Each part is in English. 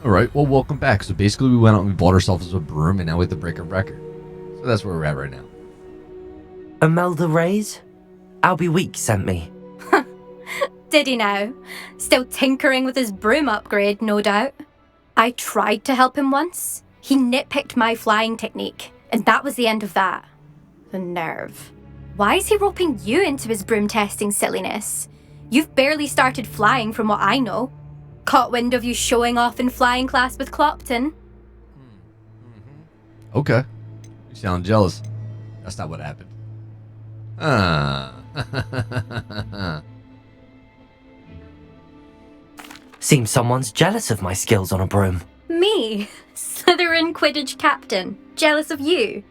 Alright, well, welcome back. So basically we went out and we bought ourselves a broom and now we have to break a record. So that's where we're at right now. Imelda Reyes? Albie Week sent me. Did he now? Still tinkering with his broom upgrade, no doubt. I tried to help him once. He nitpicked my flying technique, and that was the end of that. The nerve. Why is he roping you into his broom testing silliness? You've barely started flying from what I know. Caught wind of you showing off in flying class with Clopton. Okay. You sound jealous. That's not what happened. Seems someone's jealous of my skills on a broom. Me? Slytherin Quidditch captain. Jealous of you?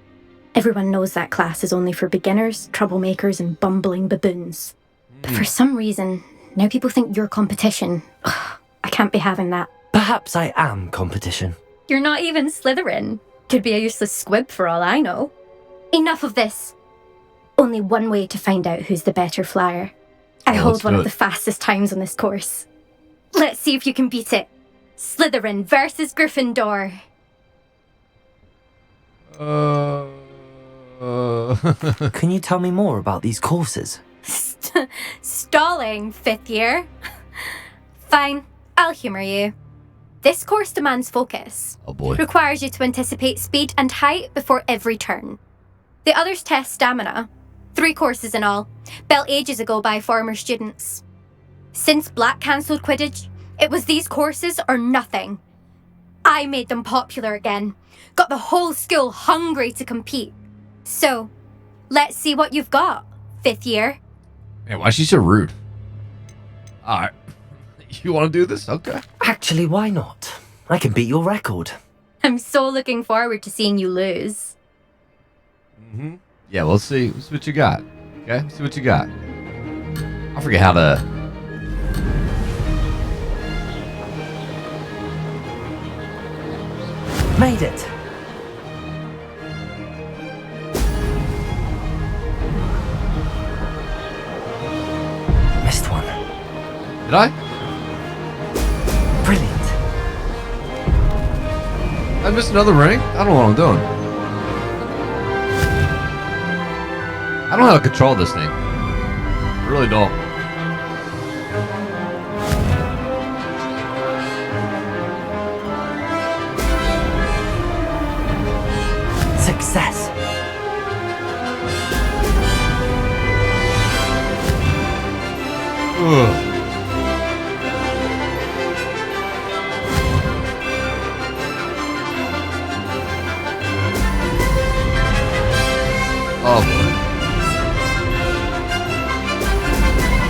Everyone knows that class is only for beginners, troublemakers, and bumbling baboons. But for some reason, now people think you're competition. Ugh, I can't be having that. Perhaps I am competition. You're not even Slytherin. Could be a useless squib for all I know. Enough of this. Only one way to find out who's the better flyer. I hold one of the fastest times on this course. Let's see if you can beat it. Slytherin versus Gryffindor. Can you tell me more about these courses? Stalling, 5th year. Fine, I'll humour you. This course demands focus. Oh boy. Requires you to anticipate speed and height before every turn. The others test stamina. 3 courses in all, built ages ago by former students. Since Black cancelled Quidditch, it was these courses or nothing. I made them popular again. Got the whole school hungry to compete. So, let's see what you've got, 5th year. Man, why is she so rude? Alright. You want to do this? Okay. Actually, why not? I can beat your record. I'm so looking forward to seeing you lose. Yeah, well, let's see. Let's see what you got. Okay? Let's see what you got. I forget how to... Made it. Missed one. Did I? Brilliant. I missed another ring? I don't know what I'm doing. I don't know how to control this thing. I really don't. Success. Ugh. Oh boy.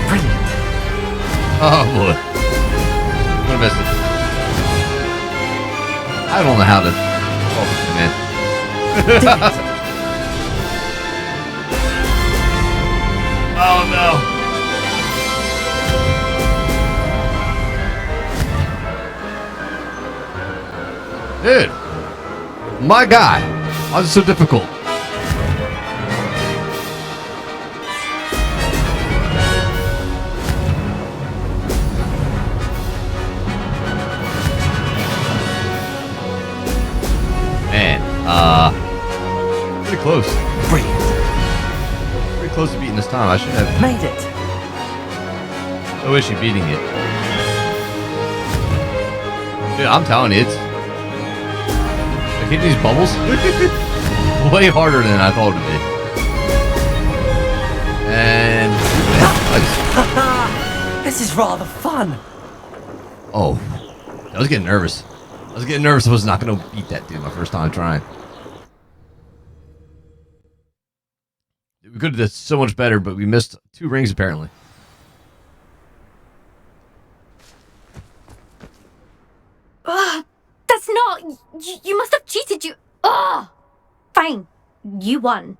Brilliant. Oh boy. I'm gonna miss it. I don't know how to. Oh man. Oh no. Dude. My God. Why is it so difficult? Pretty close. Brilliant. Pretty close to beating this time. I should have. Made it. No issue beating it. Dude, I'm telling you, it's. Like hitting these bubbles way harder than I thought it would be. And. This is rather fun. Oh. I was getting nervous. I was not going to beat that dude my first time trying. We could have done so much better, but we missed 2 rings apparently. That's not... You must have cheated, you... Fine. You won.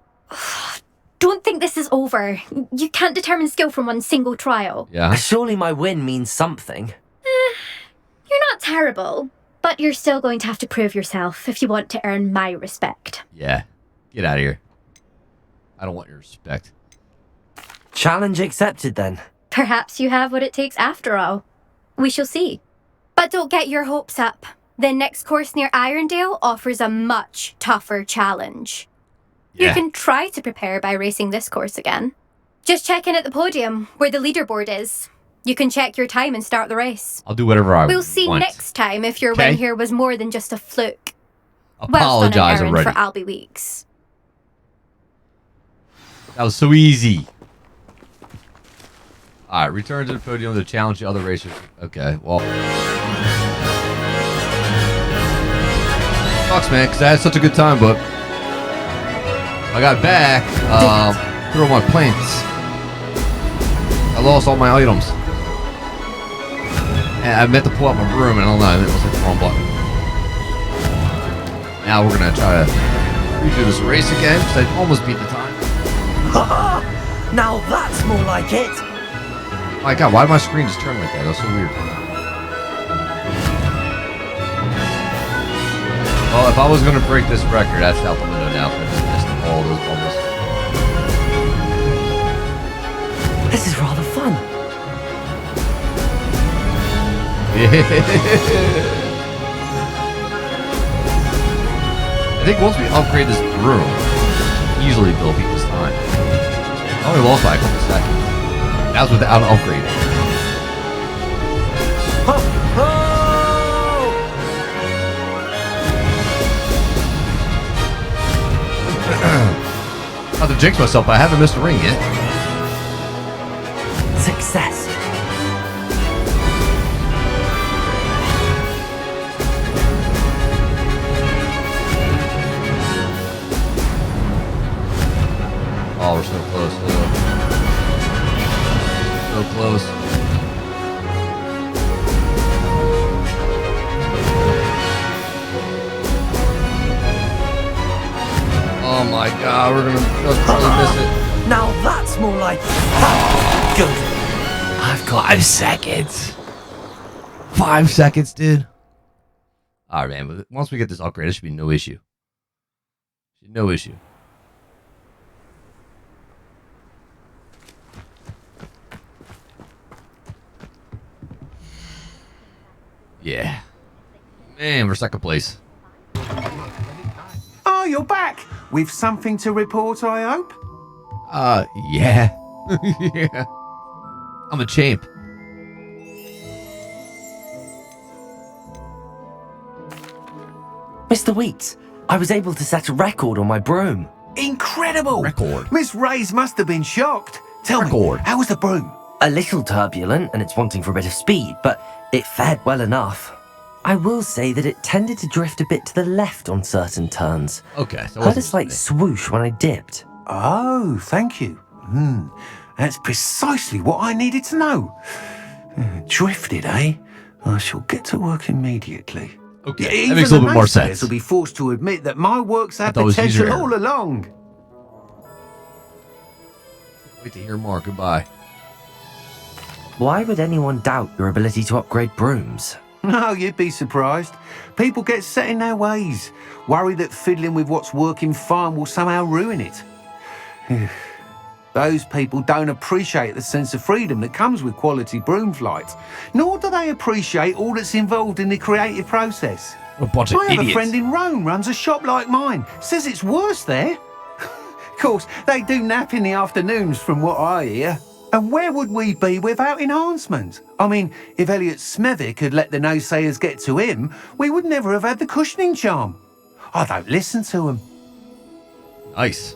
Don't think this is over. You can't determine skill from one single trial. Yeah. Surely my win means something. You're not terrible, but you're still going to have to prove yourself if you want to earn my respect. Yeah. Get out of here. I don't want your respect. Challenge accepted then. Perhaps you have what it takes after all. We shall see. But don't get your hopes up. The next course near Irondale offers a much tougher challenge. You Yeah. can try to prepare by racing this course again. Just check in at the podium, where the leaderboard is. You can check your time and start the race. I'll do whatever I want. We'll see next time if your Okay. win here was more than just a fluke. Apologize Whilst on an errand already. for Albie Weeks. That was so easy. Alright, return to the podium to challenge the other racers. Okay, well. Sucks, man, because I had such a good time, but I got back through my plants. I lost all my items. And I meant to pull out my broom, and I don't know, it was like the wrong button. Now we're going to try to redo this race again, because I almost beat the time. Now that's more like it. My God, why did my screen just turn like that? That was so weird. Well, if I was going to break this record, that's out the window now. I just missed all those bubbles. This is rather fun. I think once we upgrade this broom, easily build people's time. I only lost by a couple seconds. That was without an upgrade. Not to jinx myself, but I haven't missed a ring yet. Success. Oh, we're so close. So close. Oh my God, we're gonna probably miss it. Now that's more like good. I've got 5 seconds. 5 seconds, dude. All right, man. But once we get this upgrade, it should be no issue. No issue. Yeah. Man, we're second place. Oh, you're back. With something to report, I hope? Yeah. Yeah. I'm a champ. Mr. Weeks, I was able to set a record on my broom. Incredible! Record. Miss Reyes must have been shocked. Tell Record. me, how was the broom? A little turbulent and it's wanting for a bit of speed, but it fared well enough. I will say that it tended to drift a bit to the left on certain turns. Okay. So Heard a slight swoosh when I dipped. Oh, thank you. That's precisely what I needed to know. Drifted, eh? I shall get to work immediately. Okay. That makes a little bit more sense. Will be forced to admit that my work's had thought it was user potential error. all along. Wait to hear more. Goodbye. Why would anyone doubt your ability to upgrade brooms? No, you'd be surprised. People get set in their ways, worry that fiddling with what's working fine will somehow ruin it. Those people don't appreciate the sense of freedom that comes with quality broom flight, nor do they appreciate all that's involved in the creative process. A bunch of I have idiots. a friend in Rome runs a shop like mine, says it's worse there. Of course, they do nap in the afternoons from what I hear. And where would we be without enhancement? I mean, if Elliot Smethwick had let the naysayers get to him, we would never have had the cushioning charm. I don't listen to them. Nice.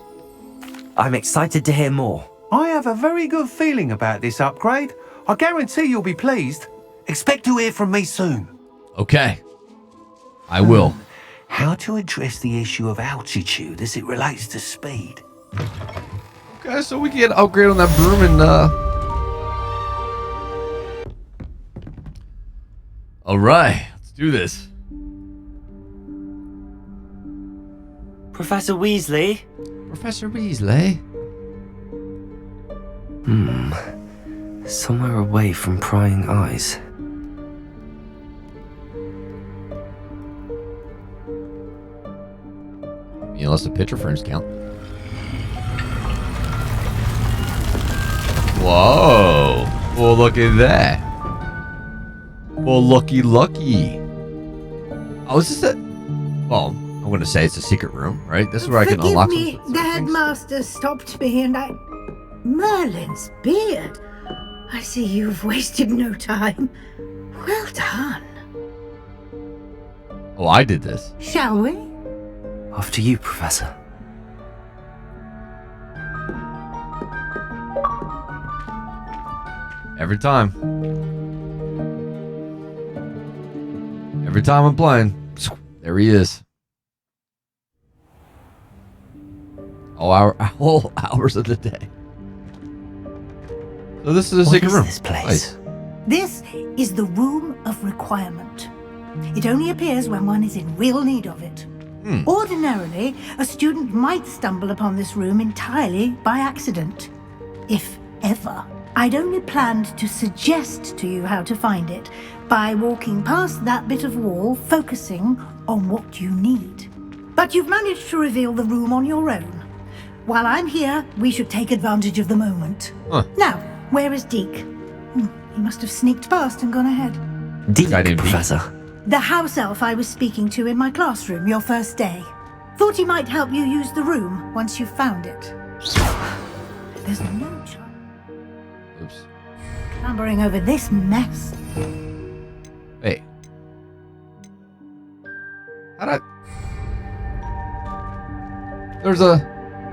I'm excited to hear more. I have a very good feeling about this upgrade. I guarantee you'll be pleased. Expect to hear from me soon. Okay. I will. How to address the issue of altitude as it relates to speed. Okay, so we can get an upgrade on that broom and Alright, let's do this. Professor Weasley? Professor Weasley. Somewhere away from prying eyes. Unless the picture frames count. Whoa. Well, look at that. Well, lucky. Oh, is this a... Well, I'm going to say it's a secret room, right? This is where I can unlock some Forgive me, some the things. headmaster stopped me and I... Merlin's beard. I see you've wasted no time. Well done. Oh, I did this. Shall we? After you, Professor. Every time. Every time I'm playing, there he is. All hours of the day. So this is a What secret is room. this place? Nice. This is the Room of Requirement. It only appears when one is in real need of it. Ordinarily, a student might stumble upon this room entirely by accident. If ever. I'd only planned to suggest to you how to find it by walking past that bit of wall, focusing on what you need. But you've managed to reveal the room on your own. While I'm here, we should take advantage of the moment. Now, where is Deke? He must have sneaked past and gone ahead. Deke, Guy named Deke. Professor. The house elf I was speaking to in my classroom your first day. Thought he might help you use the room once you've found it. There's no chance Oops. clambering over this mess. Hey. How'd I... There's a...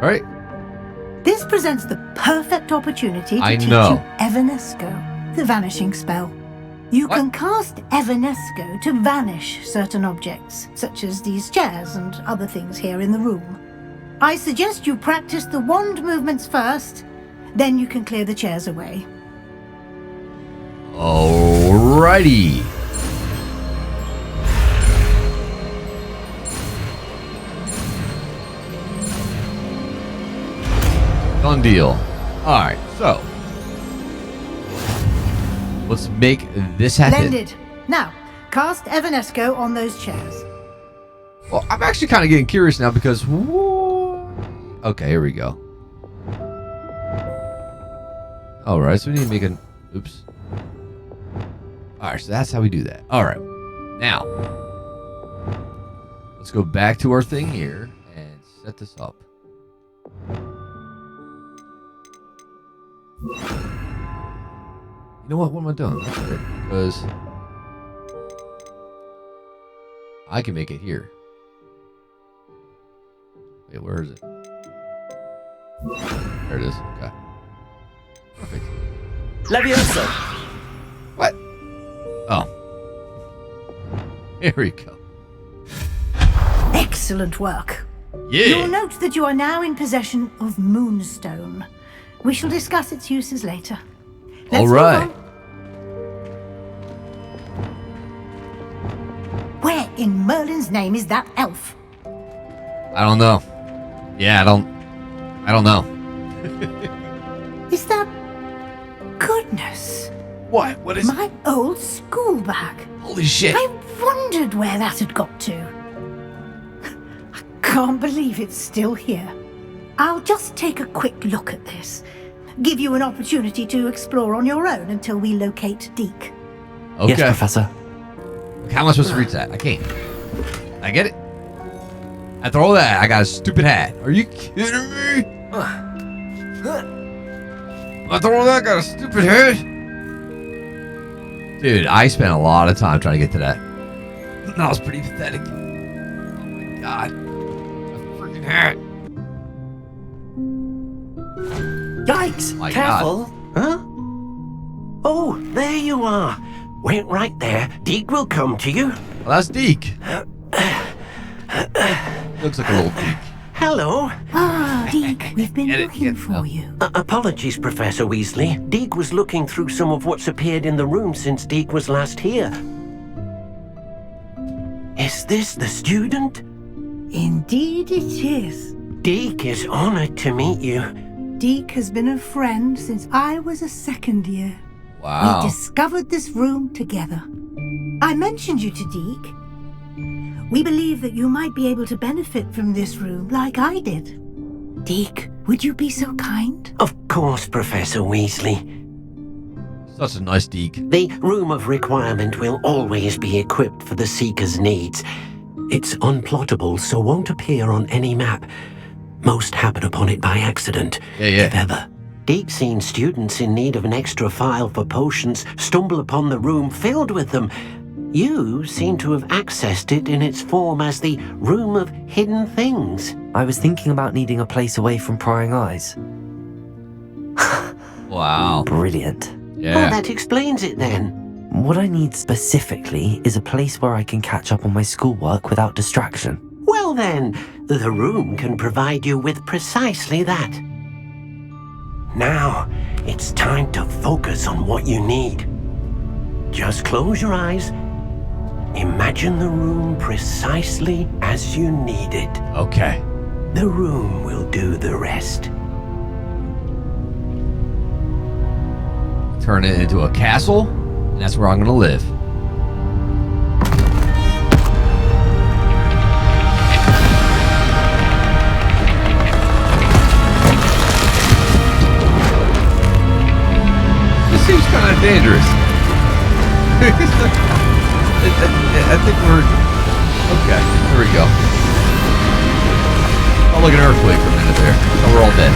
Alright. This presents the perfect opportunity to I teach know. you Evanesco, the vanishing spell. You What? can cast Evanesco to vanish certain objects, such as these chairs and other things here in the room. I suggest you practice the wand movements first, then you can clear the chairs away. Alrighty. Done deal. Alright, so. Let's make this happen. Splendid. Now, cast Evanesco on those chairs. Well, I'm actually kind of getting curious now because... Okay, here we go. Alright, so we need to make an... Oops. Alright, so that's how we do that. Alright. Now. Let's go back to our thing here and set this up. You know what? What am I doing? That's right. Because I can make it here. Wait, where is it? There it is. Okay. Perfect. Leviosa! What? Oh. Here we go. Excellent work. Yeah. You'll note that you are now in possession of Moonstone. We shall discuss its uses later. Let's All move right. on. Where in Merlin's name is that elf? I don't know. Yeah, I don't know. Is that... Goodness. What? What is... My old school bag. Holy shit. I wondered where that had got to. I can't believe it's still here. I'll just take a quick look at this. Give you an opportunity to explore on your own until we locate Deke. Okay. Yes, Professor. How am I supposed to reach that? I can't. I get it. After all that, I got a stupid hat. Are you kidding me? After all that, I got a stupid hat? Dude, I spent a lot of time trying to get to that. That was pretty pathetic. Oh my god. A freaking hat. Yikes! My Careful! Huh? Oh, there you are. Wait right there. Deke will come to you. Well, that's Deke. Looks like a little Deke. Hello. Ah, Deke, we've been Get it, looking get- for no. you. Apologies, Professor Weasley. Deke was looking through some of what's appeared in the room since Deke was last here. Is this the student? Indeed it is. Deke is honored to meet you. Deke has been a friend since I was a second year. Wow. We discovered this room together. I mentioned you to Deke. We believe that you might be able to benefit from this room like I did. Deke, would you be so kind? Of course, Professor Weasley. Such a nice Deke. The room of requirement will always be equipped for the Seeker's needs. It's unplottable, so won't appear on any map. Most happen upon it by accident, if ever. Deke's seen students in need of an extra file for potions stumble upon the room filled with them. You seem to have accessed it in its form as the Room of Hidden Things. I was thinking about needing a place away from prying eyes. Wow. Brilliant. Yeah. Oh, that explains it then. What I need specifically is a place where I can catch up on my schoolwork without distraction. Well then, the room can provide you with precisely that. Now, it's time to focus on what you need. Just close your eyes. Imagine the room precisely as you need it. Okay. The room will do the rest. Turn it into a castle, and that's where I'm gonna live. This seems kind of dangerous. I think we're okay. There we go. Oh, like an earthquake for a minute there. Oh, we're all dead.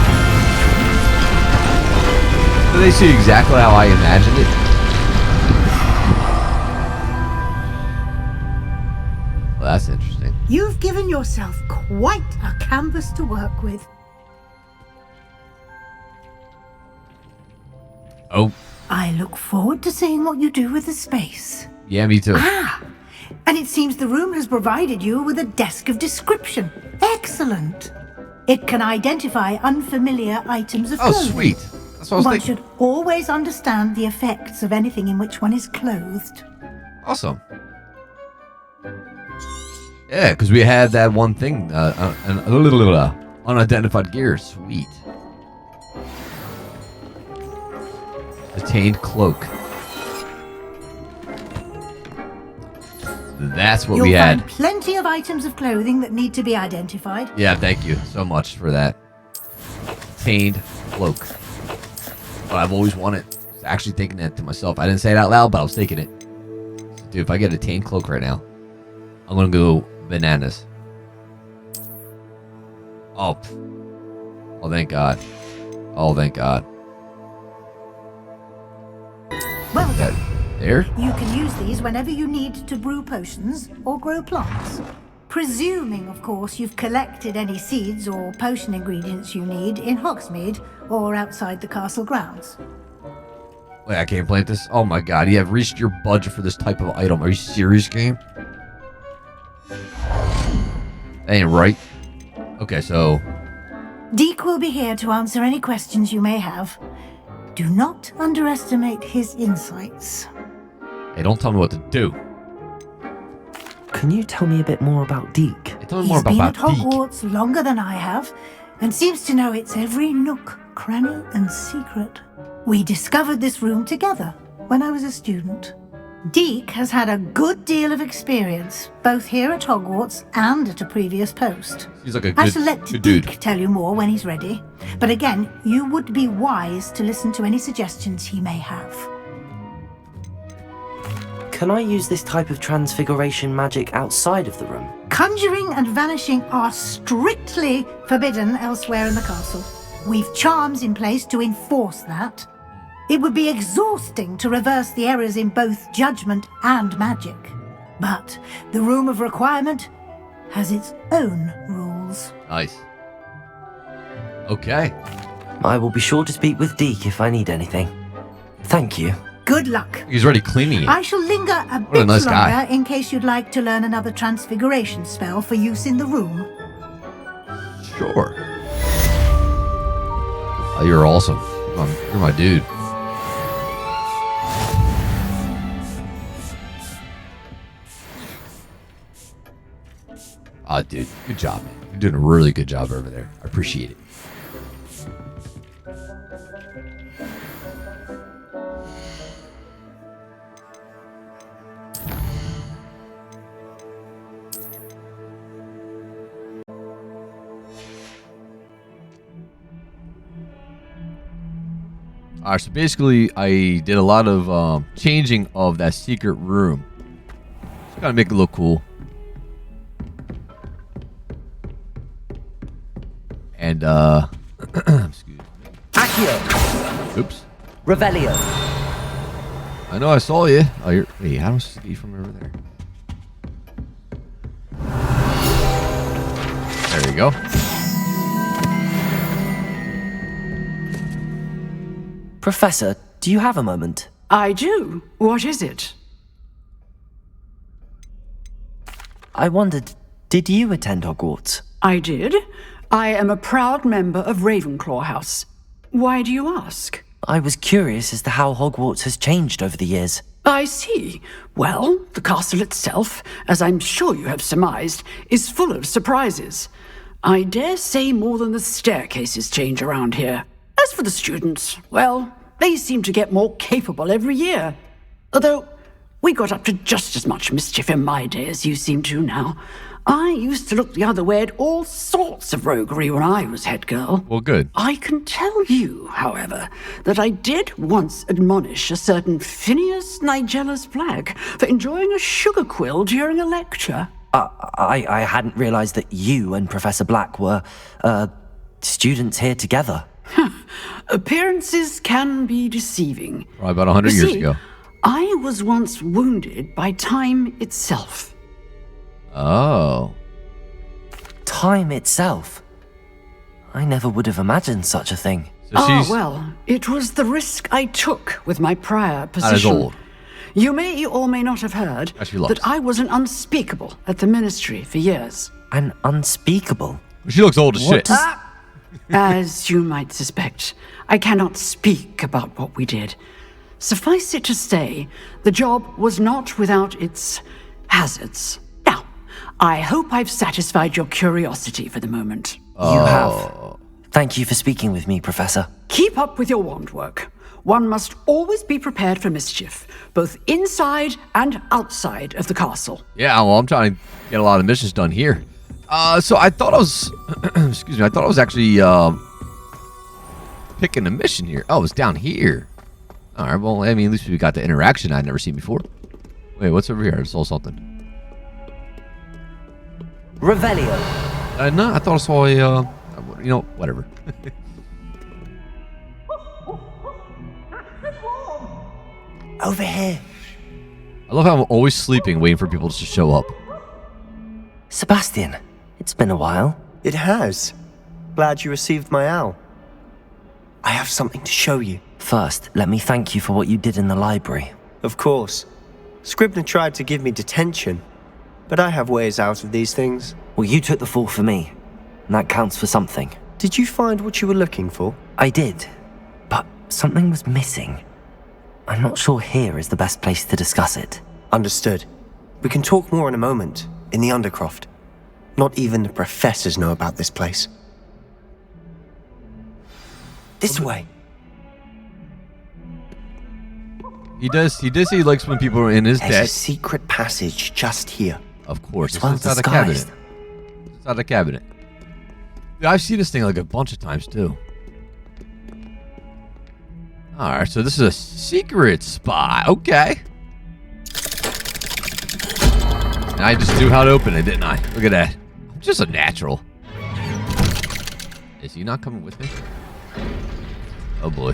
Do they see exactly how I imagined it? Well, that's interesting. You've given yourself quite a canvas to work with. Oh, I look forward to seeing what you do with the space. yeah, me too. And it seems the room has provided you with a desk of description. Excellent. It can identify unfamiliar items of Oh, clothing. sweet. That's what I was One thinking. should always understand the effects of anything in which one is clothed. Awesome. Yeah, because we had that one thing, unidentified gear. Sweet. Attained cloak. That's what You'll we had. find plenty of items of clothing that need to be identified. Yeah, thank you so much for that. Attained cloak. But I've always wanted. I was actually thinking that to myself. I didn't say it out loud, but I was thinking it. Dude, if I get a attained cloak right now, I'm gonna go bananas. Oh. Oh, thank God. Oh, thank God. Well That, done. there? You can use these whenever you need to brew potions or grow plants. Presuming, of course, you've collected any seeds or potion ingredients you need in Hogsmeade or outside the castle grounds. Wait, I can't plant this? Oh my God, you have reached your budget for this type of item. Are you serious, game? That ain't right. Okay, so... Deke will be here to answer any questions you may have. Do not underestimate his insights. Hey, don't tell me what to do. Can you tell me a bit more about Deke? Hey, tell me more He's been about at Deke. Hogwarts longer than I have, and seems to know its every nook, cranny, and secret. We discovered this room together when I was a student. Deke has had a good deal of experience, both here at Hogwarts and at a previous post. He's like a I good, shall let good Deke dude. tell you more when he's ready. But again, you would be wise to listen to any suggestions he may have. Can I use this type of transfiguration magic outside of the room? Conjuring and vanishing are strictly forbidden elsewhere in the castle. We've charms in place to enforce that. It would be exhausting to reverse the errors in both judgment and magic. But the Room of Requirement has its own rules. Nice. Okay. I will be sure to speak with Deke if I need anything. Thank you. Good luck. He's already cleaning it. I shall linger a What a bit nice longer guy. in case you'd like to learn another transfiguration spell for use in the room. Sure. Oh, you're awesome. You're my dude. Ah, dude, good job, man. You're doing a really good job over there. I appreciate it. Alright, so basically, I did a lot of changing of that secret room. Just gotta make it look cool. And, excuse me. Accio! Oops. Revelio! I know I saw you. Oh, you're... Wait, how am I supposed to get you from over there? There you go. Professor, do you have a moment? I do. What is it? I wondered, did you attend Hogwarts? I did. I am a proud member of Ravenclaw House. Why do you ask? I was curious as to how Hogwarts has changed over the years. I see. Well, the castle itself, as I'm sure you have surmised, is full of surprises. I dare say more than the staircases change around here. As for the students, well, they seem to get more capable every year. Although, we got up to just as much mischief in my day as you seem to now. I used to look the other way at all sorts of roguery when I was head girl. Well, good. I can tell you, however, that I did once admonish a certain Phineas Nigella's Black for enjoying a sugar quill during a lecture. I hadn't realized that you and Professor Black were, students here together. Appearances can be deceiving. Probably about 100 years ago. I was once wounded by time itself. Oh. Time itself? I never would have imagined such a thing. So Well, it was the risk I took with my prior position. That is old. You may or may not have heard that I was an unspeakable at the ministry for years. An unspeakable? She looks old as shit. As you might suspect, I cannot speak about what we did. Suffice it to say, the job was not without its hazards. Now, I hope I've satisfied your curiosity for the moment. You have. Thank you for speaking with me, Professor. Keep up with your wand work. One must always be prepared for mischief, both inside and outside of the castle. Yeah, well, I'm trying to get a lot of missions done here. So I thought I was, excuse me, I thought I was actually picking a mission here. Oh, it's down here. All right, well, I mean, at least we got the interaction I'd never seen before. Wait, what's over here? I saw something. Revelio. No, I thought I saw a, you know, whatever. Over here. I love how I'm always sleeping, waiting for people to show up. Sebastian, it's been a while. It has. Glad you received my owl. I have something to show you. First, let me thank you for what you did in the library. Of course. Scribner tried to give me detention, but I have ways out of these things. Well, you took the fall for me, and that counts for something. Did you find what you were looking for? I did, but something was missing. I'm not sure here is the best place to discuss it. Understood. We can talk more in a moment, in the Undercroft. Not even the professors know about this place. This way. He does say he likes when people are in his There's debt. a secret passage just here. Of course, It's well inside the cabinet. disguised. It's inside the cabinet. Yeah, I've seen this thing like a bunch of times too. Alright, so this is a secret spot. Okay. And I just knew how to open it, didn't I? Look at that. I'm just a natural. Is he not coming with me? Oh boy.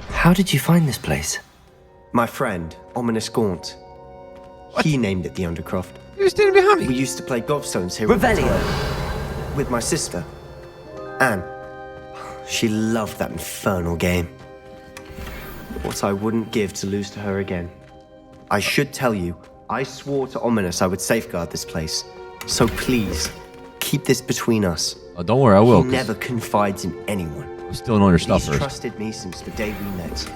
How did you find this place? My friend, Ominous Gaunt. He named it the Undercroft. He was standing behind We me. used to play gobstones here all the Revelio. time with my sister, Anne. She loved that infernal game. What I wouldn't give to lose to her again. I should tell you, I swore to Ominous I would safeguard this place. So please, keep this between us. Oh, don't worry, I will. He 'Cause never confides in anyone. I'm stealing all your stuff He's first. trusted me since the day we met.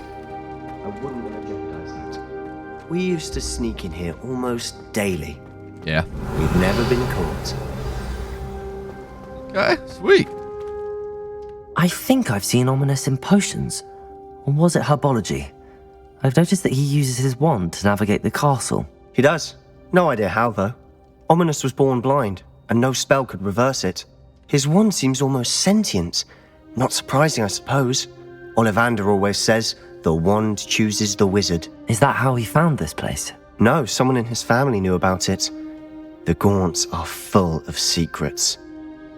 I wouldn't want to jeopardize that. We used to sneak in here almost daily. Yeah. We've never been caught. Okay, sweet. I think I've seen Ominous in potions. Or was it herbology? I've noticed that he uses his wand to navigate the castle. He does. No idea how, though. Ominous was born blind, and no spell could reverse it. His wand seems almost sentient. Not surprising, I suppose. Ollivander always says, the wand chooses the wizard. Is that how he found this place? No, someone in his family knew about it. The Gaunts are full of secrets.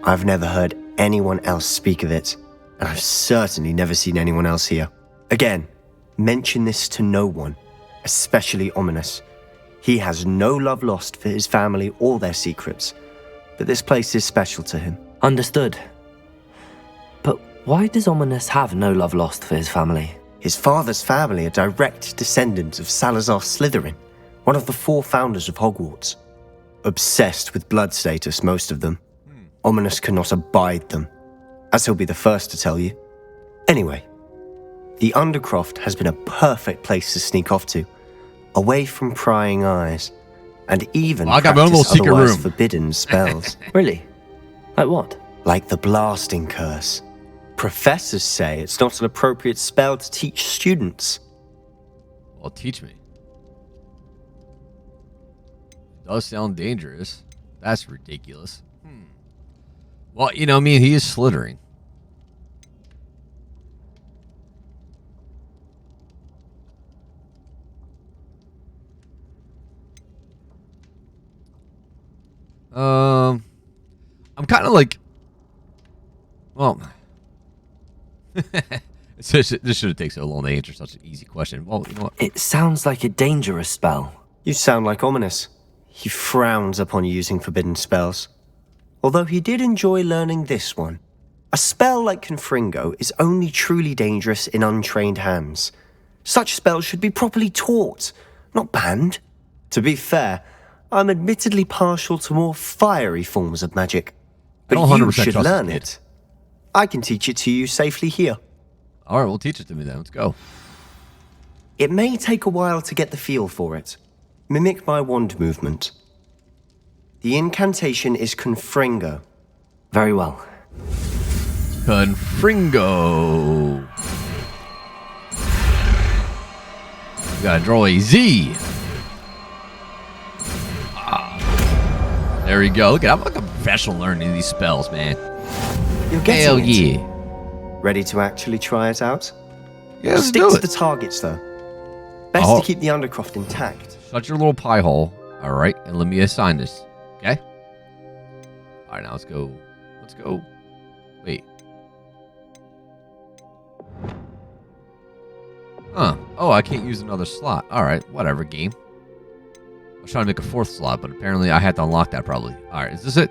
I've never heard anyone else speak of it, and I've certainly never seen anyone else here. Again, mention this to no one, especially Ominous. He has no love lost for his family or their secrets, but this place is special to him. Understood. But why does Ominous have no love lost for his family? His father's family are direct descendants of Salazar Slytherin, one of the 4 founders of Hogwarts. Obsessed with blood status, most of them. Ominous cannot abide them, as he'll be the first to tell you. Anyway, the Undercroft has been a perfect place to sneak off to, away from prying eyes, and even I got my own little practice secret otherwise room. forbidden spells. Really? Like what? Like the blasting curse. Professors say it's not an appropriate spell to teach students. Well, teach me. It does sound dangerous. That's ridiculous. Well, you know, I mean, he is Slytherin. I'm kind of like, well, this should have taken so long to answer such an easy question. Well, you know what? It sounds like a dangerous spell. You sound like Ominous. He frowns upon using forbidden spells. Although he did enjoy learning this one. A spell like Confringo is only truly dangerous in untrained hands. Such spells should be properly taught, not banned. To be fair, I'm admittedly partial to more fiery forms of magic. But I don't you 100% should trust learn it. it. I can teach it to you safely here. All right, well, teach it to me then. Let's go. It may take a while to get the feel for it. Mimic my wand movement. The incantation is Confringo. Very well. Confringo. You gotta draw a Z. There we go. Look at, I'm like a professional learning these spells, man. You're getting Hell it. yeah. Ready to actually try it out? Yeah, let's Stick do to it. the targets, though. Best Oh. to keep the Undercroft intact. Shut your little pie hole. All right, and let me assign this. Okay? All right, now let's go. Let's go. Wait. Huh. Oh, I can't use another slot. All right, whatever, game. I was trying to make a 4th slot, but apparently I had to unlock that probably. All right, is this it?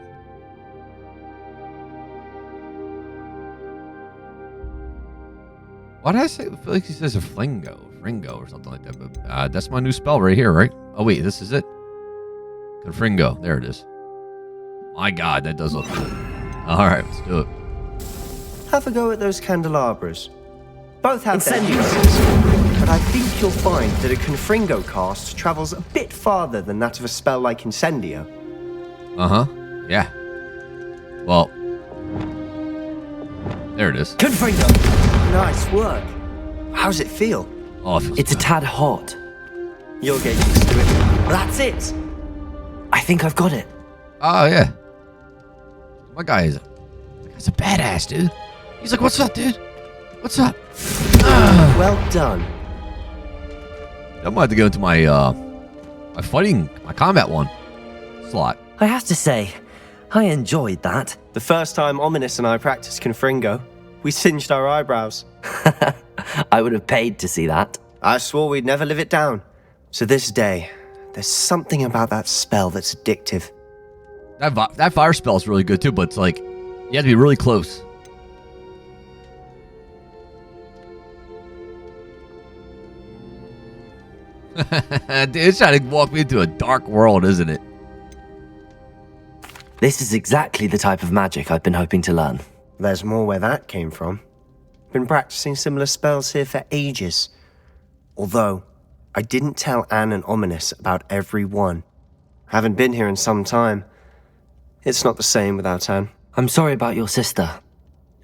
Why did I say? I feel like he says a flingo or something like that. But that's my new spell right here, right? Oh wait, this is it. Confringo. There it is. My God, that does look good. All right, let's do it. Have a go at those candelabras. Both have their Incendio. uses, but I think you'll find that a Confringo cast travels a bit farther than that of a spell like Incendio. Uh-huh. Yeah. Well, there it is. Confringo! Nice work. How's it feel? Oh, it feels It's a good. tad hot. You'll get used to it. That's it. I think I've got it. Oh, yeah. My guy's a badass, dude. He's like, what's up, dude? What's up? Well done. I'm about to go into my my combat one slot. I have to say, I enjoyed that. The first time Ominous and I practiced Confringo, we singed our eyebrows. I would have paid to see that. I swore we'd never live it down. To this day, there's something about that spell that's addictive. That fire spell is really good too, but it's like you have to be really close. Dude, it's trying to walk me into a dark world, isn't it? This is exactly the type of magic I've been hoping to learn. There's more where that came from. Been practicing similar spells here for ages. Although, I didn't tell Anne and Ominous about every one. Haven't been here in some time. It's not the same without Anne. I'm sorry about your sister.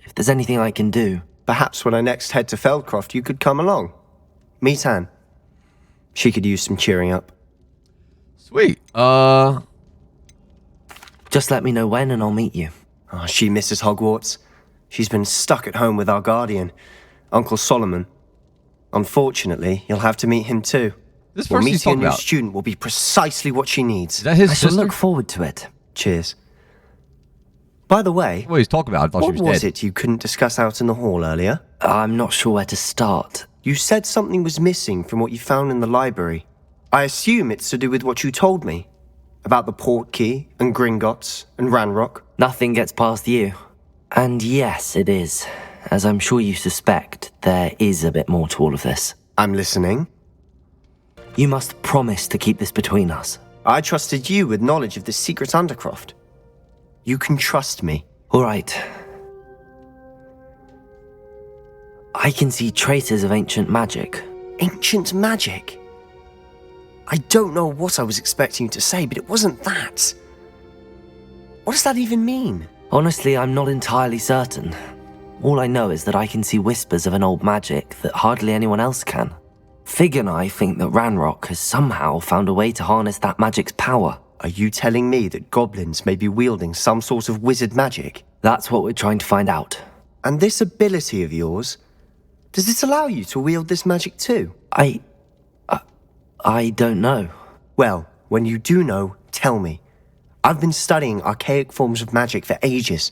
If there's anything I can do... Perhaps when I next head to Feldcroft, you could come along. Meet Anne. She could use some cheering up. Sweet. Just let me know when and I'll meet you. Oh, she misses Hogwarts. She's been stuck at home with our guardian, Uncle Solomon. Unfortunately, you'll have to meet him too. This Well, person he's meeting a talking new about. student will be precisely what she needs. Is that his I shall sister? look forward to it. Cheers. By the way, What he's talking about? I thought what she was was dead. it you couldn't discuss out in the hall earlier? I'm not sure where to start. You said something was missing from what you found in the library. I assume it's to do with what you told me. About the port key, and Gringotts, and Ranrock. Nothing gets past you. And yes, it is. As I'm sure you suspect, there is a bit more to all of this. I'm listening. You must promise to keep this between us. I trusted you with knowledge of this secret undercroft. You can trust me. All right. I can see traces of ancient magic. Ancient magic? I don't know what I was expecting you to say, but it wasn't that. What does that even mean? Honestly, I'm not entirely certain. All I know is that I can see whispers of an old magic that hardly anyone else can. Fig and I think that Ranrock has somehow found a way to harness that magic's power. Are you telling me that goblins may be wielding some sort of wizard magic? That's what we're trying to find out. And this ability of yours, does it allow you to wield this magic too? I don't know. Well, when you do know, tell me. I've been studying archaic forms of magic for ages.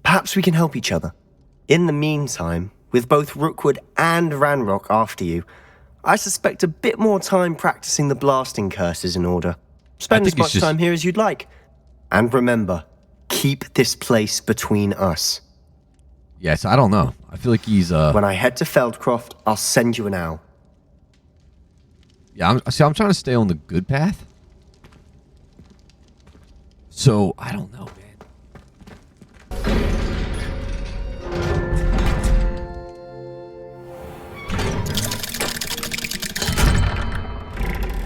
Perhaps we can help each other. In the meantime, with both Rookwood and Ranrock after you, I suspect a bit more time practicing the blasting curse is in order. Spend as much time here as you'd like. And remember, keep this place between us. Yes, I don't know. I feel like he's When I head to Feldcroft, I'll send you an owl. Yeah, I'm trying to stay on the good path. So, I don't know, man.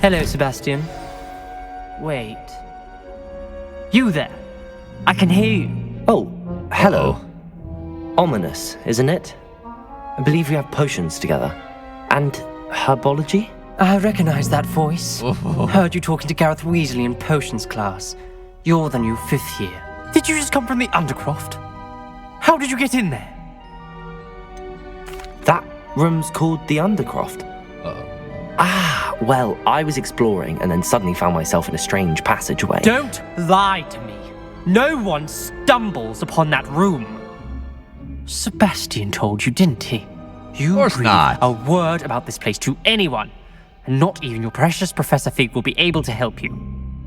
Hello, Sebastian. Wait. You there? I can hear you. Oh, hello. Ominous, isn't it? I believe we have potions together. And herbology? I recognize that voice. Oh. Heard you talking to Gareth Weasley in potions class. You're the new 5th year. Did you just come from the Undercroft? How did you get in there? That room's called the Undercroft. Ah, well, I was exploring and then suddenly found myself in a strange passageway. Don't lie to me. No one stumbles upon that room. Sebastian told you, didn't he? You course breathe not. a word about this place to anyone, and not even your precious Professor Fig will be able to help you.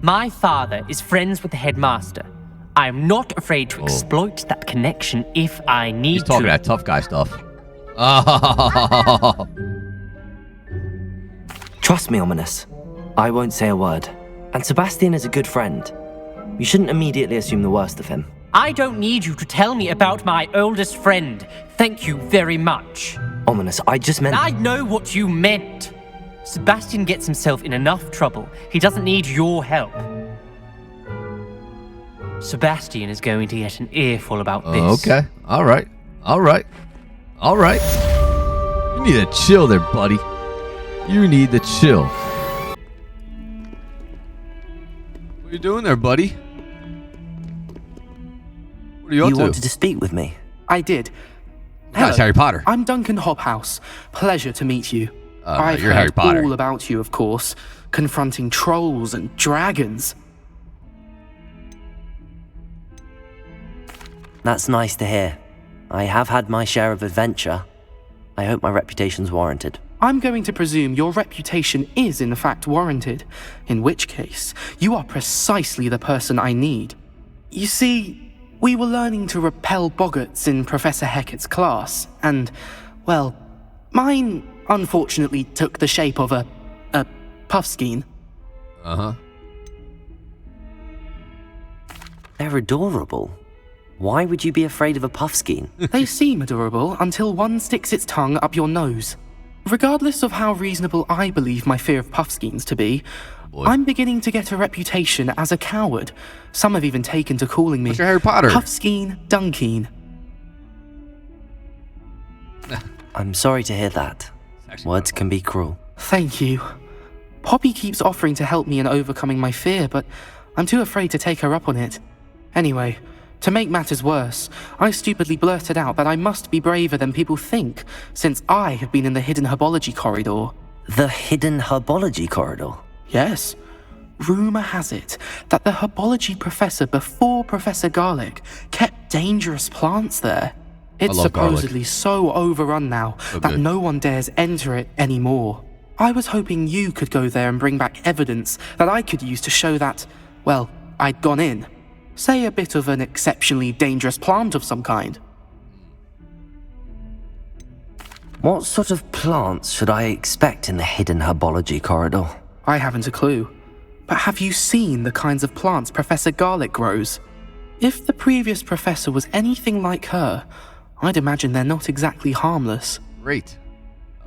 My father is friends with the headmaster. I am not afraid to exploit that connection if I need He's talking to. that tough guy stuff. Oh. Trust me, Ominous. I won't say a word. And Sebastian is a good friend. You shouldn't immediately assume the worst of him. I don't need you to tell me about my oldest friend. Thank you very much. Ominous, I just meant... I know what you meant. Sebastian gets himself in enough trouble. He doesn't need your help. Sebastian is going to get an earful about this. Okay. All right. All right. All right. You need to chill there, buddy. You need to chill. What are you doing there, buddy? What are you up You to? wanted to speak with me? I did. That's Harry Potter. I'm Duncan Hobhouse. Pleasure to meet you. I've you're heard Harry Potter. all about you, of course. Confronting trolls and dragons. That's nice to hear. I have had my share of adventure. I hope my reputation's warranted. I'm going to presume your reputation is in fact warranted, in which case, you are precisely the person I need. You see, we were learning to repel boggarts in Professor Hecat's class, and, well, mine unfortunately took the shape of a puffskein. Uh-huh. They're adorable. Why would you be afraid of a puffskein? They seem adorable until one sticks its tongue up your nose. Regardless of how reasonable I believe my fear of puffskeins to be, I'm beginning to get a reputation as a coward. Some have even taken to calling me What's your Harry Potter? Puffskeen Dunkeen. I'm sorry to hear that. Words can be cruel. Thank you. Poppy keeps offering to help me in overcoming my fear, but I'm too afraid to take her up on it. Anyway, To make matters worse, I stupidly blurted out that I must be braver than people think, since I have been in the hidden herbology corridor. The hidden herbology corridor? Yes. Rumour has it that the herbology professor before Professor Garlic kept dangerous plants there. It's supposedly so overrun now that no one dares enter it anymore. I was hoping you could go there and bring back evidence that I could use to show that, well, I'd gone in. Say a bit of an exceptionally dangerous plant of some kind. What sort of plants should I expect in the hidden herbology corridor? I haven't a clue. But have you seen the kinds of plants Professor Garlic grows? If the previous professor was anything like her, I'd imagine they're not exactly harmless. Great.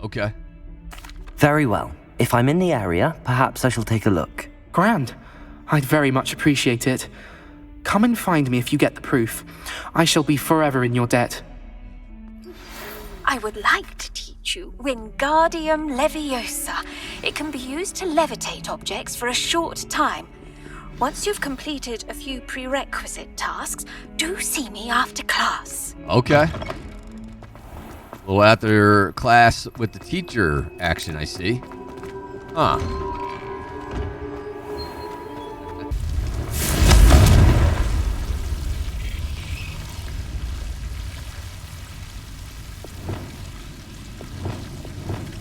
Okay. Very well. If I'm in the area, perhaps I shall take a look. Grand. I'd very much appreciate it. Come and find me if you get the proof. I shall be forever in your debt. I would like to teach you Wingardium Leviosa. It can be used to levitate objects for a short time. Once you've completed a few prerequisite tasks, do see me after class. Okay. A little after class with the teacher action, I see. Huh.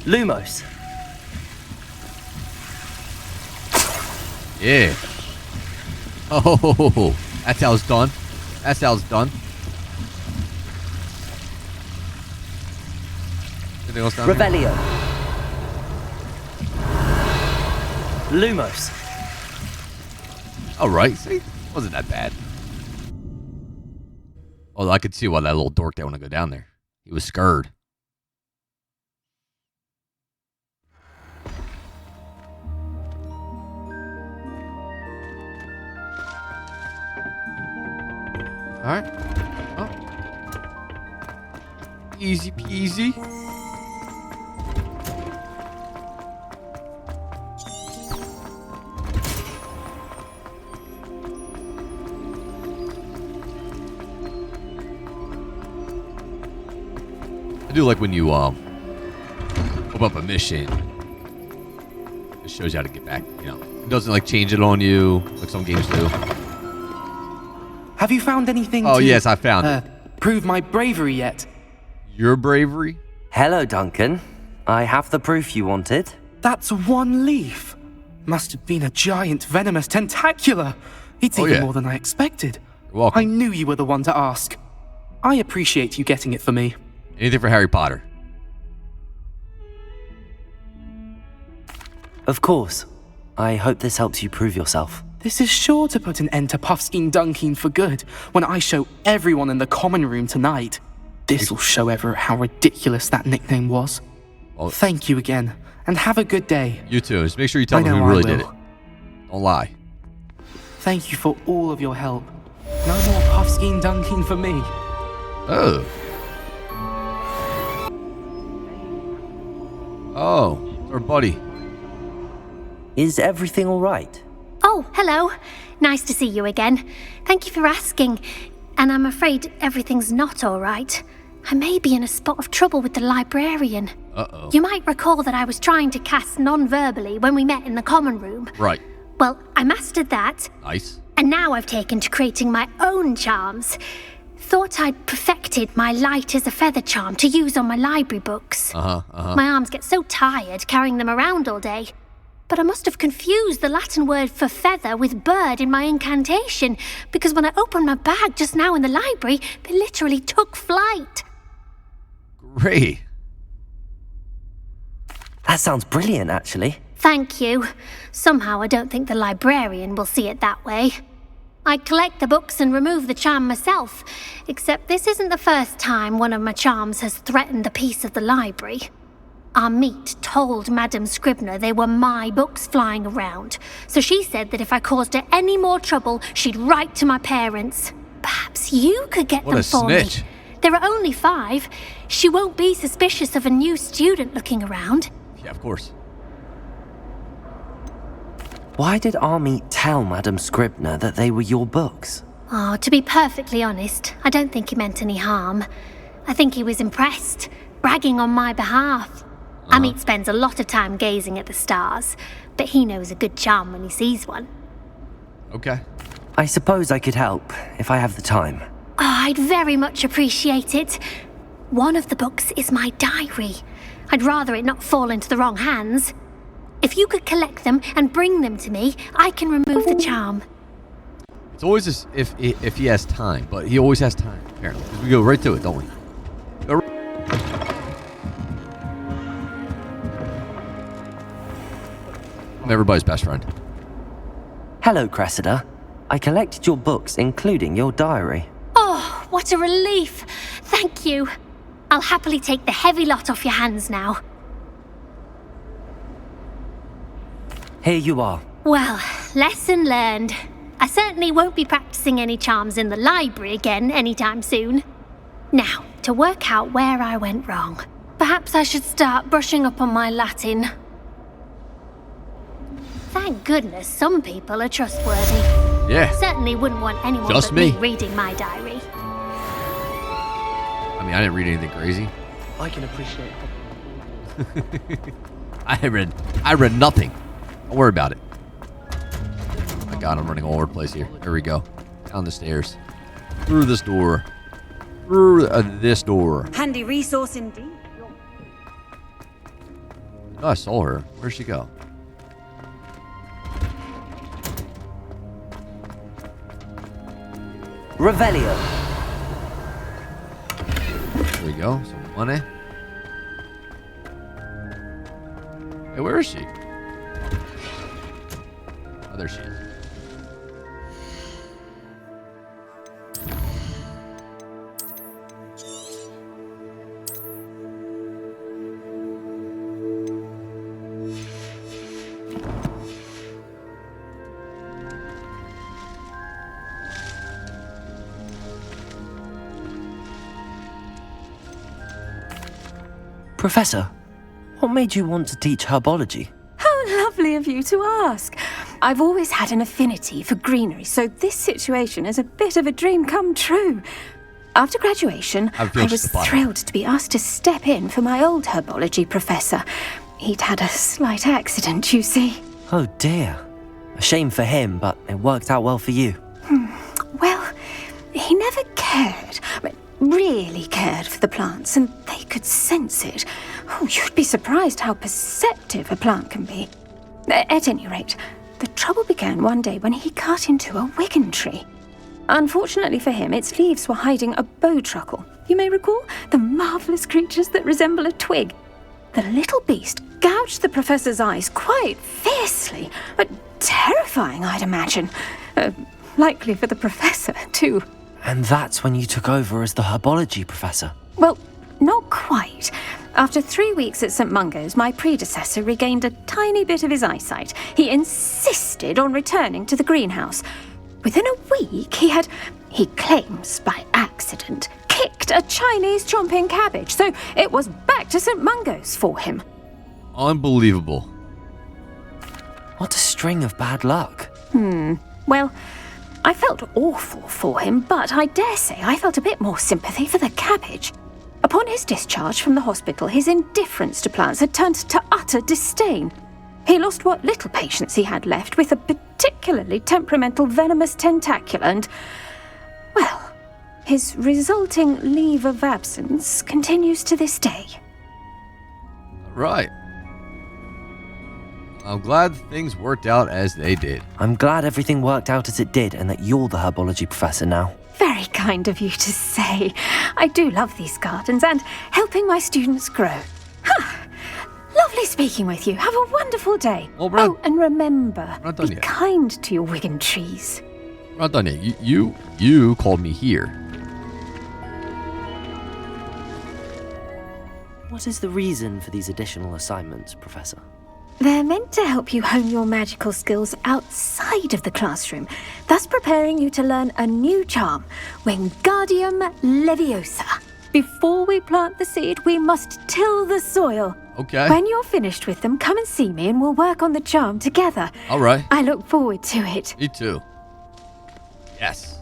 Lumos. Yeah. Oh, that's how it's done. That's how it's done. Anything else down Revelio. Lumos. All right. See, wasn't that bad. Although I could see why that little dork didn't want to go down there. He was scared. All right. Oh. Easy peasy. I do like when you open up a mission. It shows you how to get back. You know, it doesn't like change it on you like some games do. Have you found anything Oh, to, yes, I found it. Prove my bravery yet? Your bravery? Hello, Duncan. I have the proof you wanted. That's one leaf. Must have been a giant venomous tentacula. It's even more than I expected. You're welcome. I knew you were the one to ask. I appreciate you getting it for me. Anything for Harry Potter? Of course. I hope this helps you prove yourself. This is sure to put an end to Puffskein Dunkeen for good when I show everyone in the common room tonight. This'll show Everett how ridiculous that nickname was. Well, thank you again, and have a good day. You too. Just make sure you tell them who really did it. Don't lie. Thank you for all of your help. No more Puffskein Dunkeen for me. Oh. Oh, our buddy. Is everything all right? Oh, hello. Nice to see you again. Thank you for asking. And I'm afraid everything's not all right. I may be in a spot of trouble with the librarian. Uh-oh. You might recall that I was trying to cast non-verbally when we met in the common room. Right. Well, I mastered that. Nice. And now I've taken to creating my own charms. Thought I'd perfected my light as a feather charm to use on my library books. My arms get so tired carrying them around all day. But I must have confused the Latin word for feather with bird in my incantation, because when I opened my bag just now in the library, they literally took flight. Great. That sounds brilliant, actually. Thank you. Somehow I don't think the librarian will see it that way. I collect the books and remove the charm myself, except this isn't the first time one of my charms has threatened the peace of the library. Our meet told Madame Scribner they were my books flying around, so she said that if I caused her any more trouble, she'd write to my parents. Perhaps you could get them for snitch. me. There are only 5. She won't be suspicious of a new student looking around. Yeah, of course. Why did Army tell Madame Scribner that they were your books? Oh, to be perfectly honest, I don't think he meant any harm. I think he was impressed, bragging on my behalf. Amit spends a lot of time gazing at the stars, but he knows a good charm when he sees one. Okay. I suppose I could help, if I have the time. Oh, I'd very much appreciate it. One of the books is my diary. I'd rather it not fall into the wrong hands. If you could collect them and bring them to me, I can remove the charm. It's always this if he has time, but he always has time, apparently. 'Cause we go right to it, don't we? I'm everybody's best friend. Hello, Cressida. I collected your books, including your diary. Oh, what a relief. Thank you. I'll happily take the heavy lot off your hands now. Here you are. Well, lesson learned. I certainly won't be practicing any charms in the library again anytime soon. Now, to work out where I went wrong. Perhaps I should start brushing up on my Latin. Thank goodness some people are trustworthy. Yeah. Certainly wouldn't want anyone Just but me reading my diary. I mean, I didn't read anything crazy. I can appreciate I read nothing. Don't worry about it. Oh my God, I'm running all over the place here. Here we go. Down the stairs. Through this door. Through this door. Handy resource indeed. Oh, I saw her. Where'd she go? Revelio. There we go. Some money. Hey, where is she? Oh, there she is. Professor, what made you want to teach herbology? How lovely of you to ask. I've always had an affinity for greenery, so this situation is a bit of a dream come true. After graduation, I was thrilled to be asked to step in for my old herbology professor. He'd had a slight accident, you see. Oh dear. A shame for him, but it worked out well for you. Well, he never cared, really cared for the plants, and they could sense it. Oh, you'd be surprised how perceptive a plant can be. At any rate, the trouble began one day when he cut into a wigan tree. Unfortunately for him, its leaves were hiding a bowtruckle. You may recall the marvellous creatures that resemble a twig. The little beast gouged the professor's eyes quite fiercely, but terrifying, I'd imagine. Likely for the professor, too. And that's when you took over as the herbology professor? Well, not quite. After 3 weeks at St. Mungo's, my predecessor regained a tiny bit of his eyesight. He insisted on returning to the greenhouse. Within a week, he claims by accident, kicked a Chinese chomping cabbage, so it was back to St. Mungo's for him. Unbelievable. What a string of bad luck. Well, I felt awful for him, but I dare say I felt a bit more sympathy for the cabbage. Upon his discharge from the hospital, his indifference to plants had turned to utter disdain. He lost what little patience he had left with a particularly temperamental venomous tentacula and, well, his resulting leave of absence continues to this day. Right. I'm glad things worked out as they did. I'm glad everything worked out as it did and that you're the herbology professor now. Very kind of you to say. I do love these gardens and helping my students grow. Lovely speaking with you. Have a wonderful day. Well, and remember, not done be yet. kind to your wigan trees. We're not done yet. You called me here. What is the reason for these additional assignments, Professor? They're meant to help you hone your magical skills outside of the classroom, thus preparing you to learn a new charm, Wingardium Leviosa. Before we plant the seed, we must till the soil. Okay. When you're finished with them, come and see me and we'll work on the charm together. All right. I look forward to it. Me too. Yes.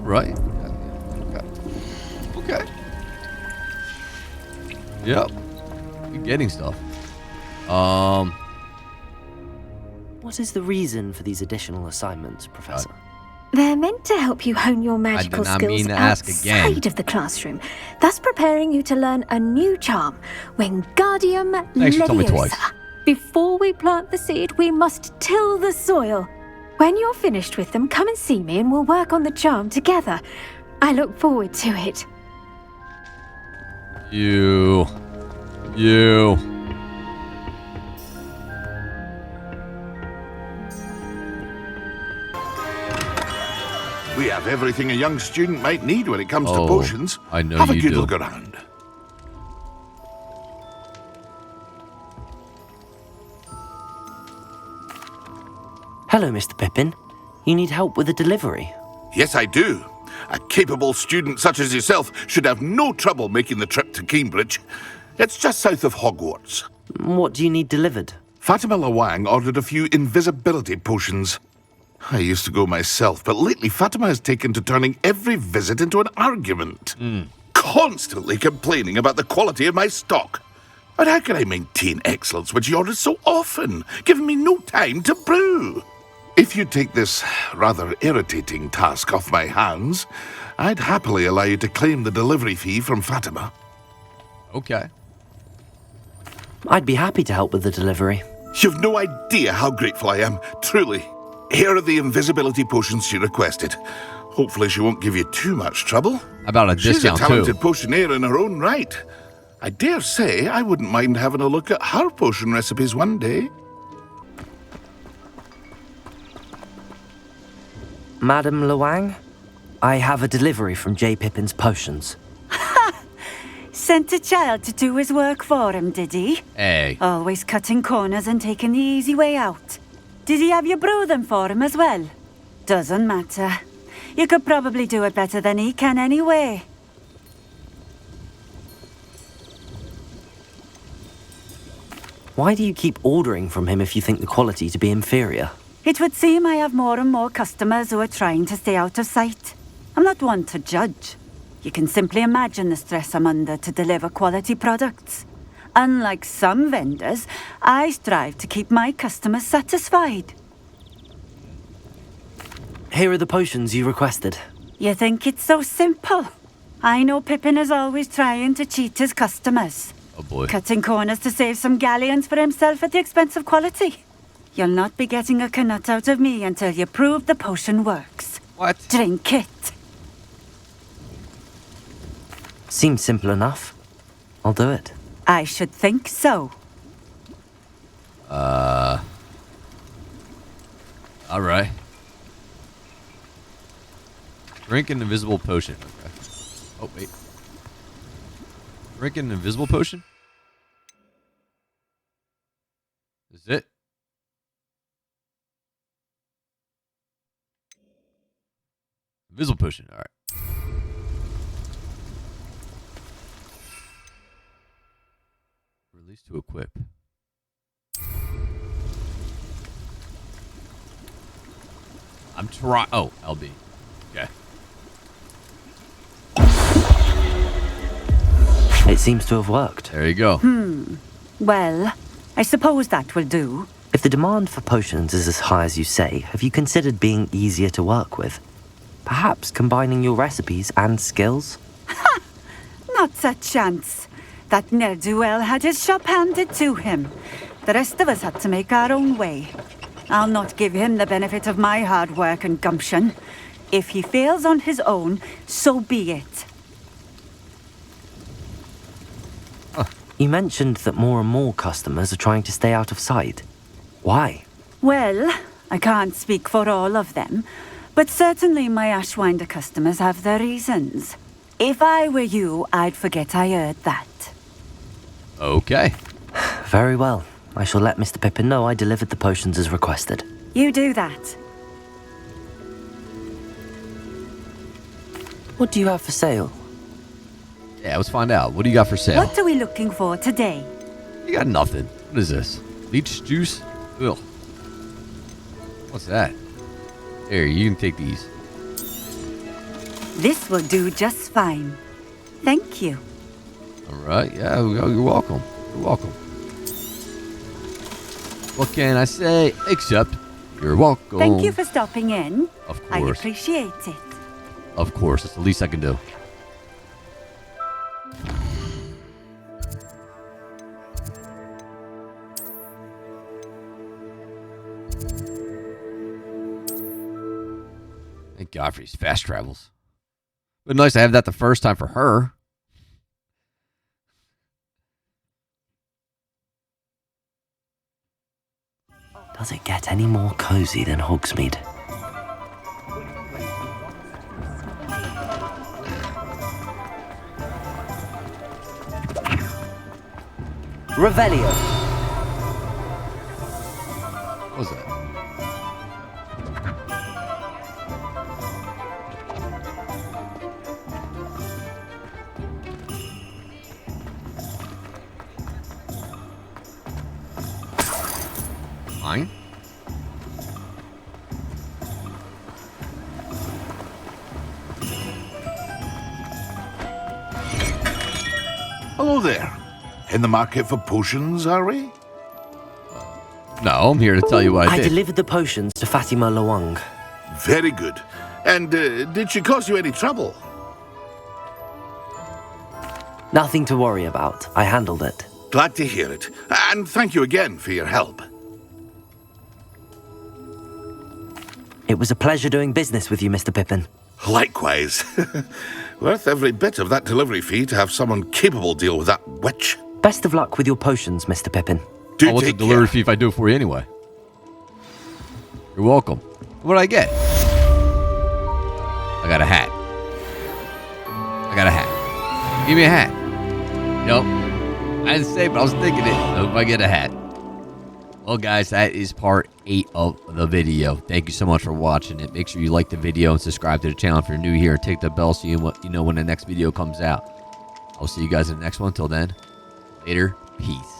Right. Okay. Yep. You're getting stuff. What is the reason for these additional assignments, Professor? They're meant to help you hone your magical not mean skills to ask again. outside of the classroom, thus preparing you to learn a new charm, Wingardium Thanks, you told me twice. Leviosa. Before we plant the seed, we must till the soil. When you're finished with them, come and see me and we'll work on the charm together. I look forward to it. You. We have everything a young student might need when it comes to potions. I know have a you good do. look around. Hello, Mr. Pippin. You need help with a delivery? Yes, I do. A capable student such as yourself should have no trouble making the trip to Cambridge. It's just south of Hogwarts. What do you need delivered? Fatima Lawang ordered a few invisibility potions. I used to go myself, but lately Fatima has taken to turning every visit into an argument. Constantly complaining about the quality of my stock. But how can I maintain excellence when she orders so often, giving me no time to brew? If you take this rather irritating task off my hands, I'd happily allow you to claim the delivery fee from Fatima. Okay. I'd be happy to help with the delivery. You've no idea how grateful I am, truly. Here are the invisibility potions she requested. Hopefully she won't give you too much trouble. About a discount, She's a talented too. potioneer in her own right. I dare say I wouldn't mind having a look at her potion recipes one day. Madam Lawang, I have a delivery from J. Pippin's potions. Sent a child to do his work for him, did he? Hey. Always cutting corners and taking the easy way out. Did he have you brew them for him as well? Doesn't matter. You could probably do it better than he can anyway. Why do you keep ordering from him if you think the quality to be inferior? It would seem I have more and more customers who are trying to stay out of sight. I'm not one to judge. You can simply imagine the stress I'm under to deliver quality products. Unlike some vendors, I strive to keep my customers satisfied. Here are the potions you requested. You think it's so simple? I know Pippin is always trying to cheat his customers. Oh boy. Cutting corners to save some galleons for himself at the expense of quality. You'll not be getting a canut out of me until you prove the potion works. What? Drink it. Seems simple enough. I'll do it. I should think so. All right. Drink an invisible potion. Okay. Oh, wait. Drink an invisible potion? Is it? Invisible potion. All right. Release to equip. I'm trying. Oh, LB. Okay. It seems to have worked. There you go. Well, I suppose that will do. If the demand for potions is as high as you say, have you considered being easier to work with? Perhaps combining your recipes and skills? Not a chance. That ne'er-do-well had his shop handed to him. The rest of us had to make our own way. I'll not give him the benefit of my hard work and gumption. If he fails on his own, so be it. You mentioned that more and more customers are trying to stay out of sight. Why? Well, I can't speak for all of them, but certainly my Ashwinder customers have their reasons. If I were you, I'd forget I heard that. Okay. Very well. I shall let Mr. Pippin know I delivered the potions as requested. You do that. What do you have for sale? Yeah, let's find out. What do you got for sale? What are we looking for today? You got nothing. What is this? Leech juice? Ugh. What's that? Here, you can take these. This will do just fine. Thank you. All right. Yeah, you're welcome. You're welcome. What can I say except you're welcome? Thank you for stopping in. Of course. I appreciate it. Of course. It's the least I can do. Thank God for these fast travels. But nice to have that the first time for her. Does it get any more cozy than Hogsmeade? Revelio. What was that? Mine? Hello there. In the market for potions, are we? No, I'm here to tell you what I I did. delivered the potions to Fatima Lawang. Very good. And did she cause you any trouble? Nothing to worry about. I handled it. Glad to hear it. And thank you again for your help. It was a pleasure doing business with you, Mr. Pippin. Likewise. Worth every bit of that delivery fee to have someone capable deal with that witch. Best of luck with your potions, Mr. Pippin. Do what's the take delivery care. fee if I do it for you anyway? You're welcome. What did I get? I got a hat. I got a hat. Give me a hat. Nope. I didn't say, but I was thinking it. I hope I get a hat. Well, guys, that is part 8 of the video. Thank you so much for watching it. Make sure you like the video and subscribe to the channel if you're new here. Take the bell so you know when the next video comes out. I'll see you guys in the next one. Until then, later. Peace.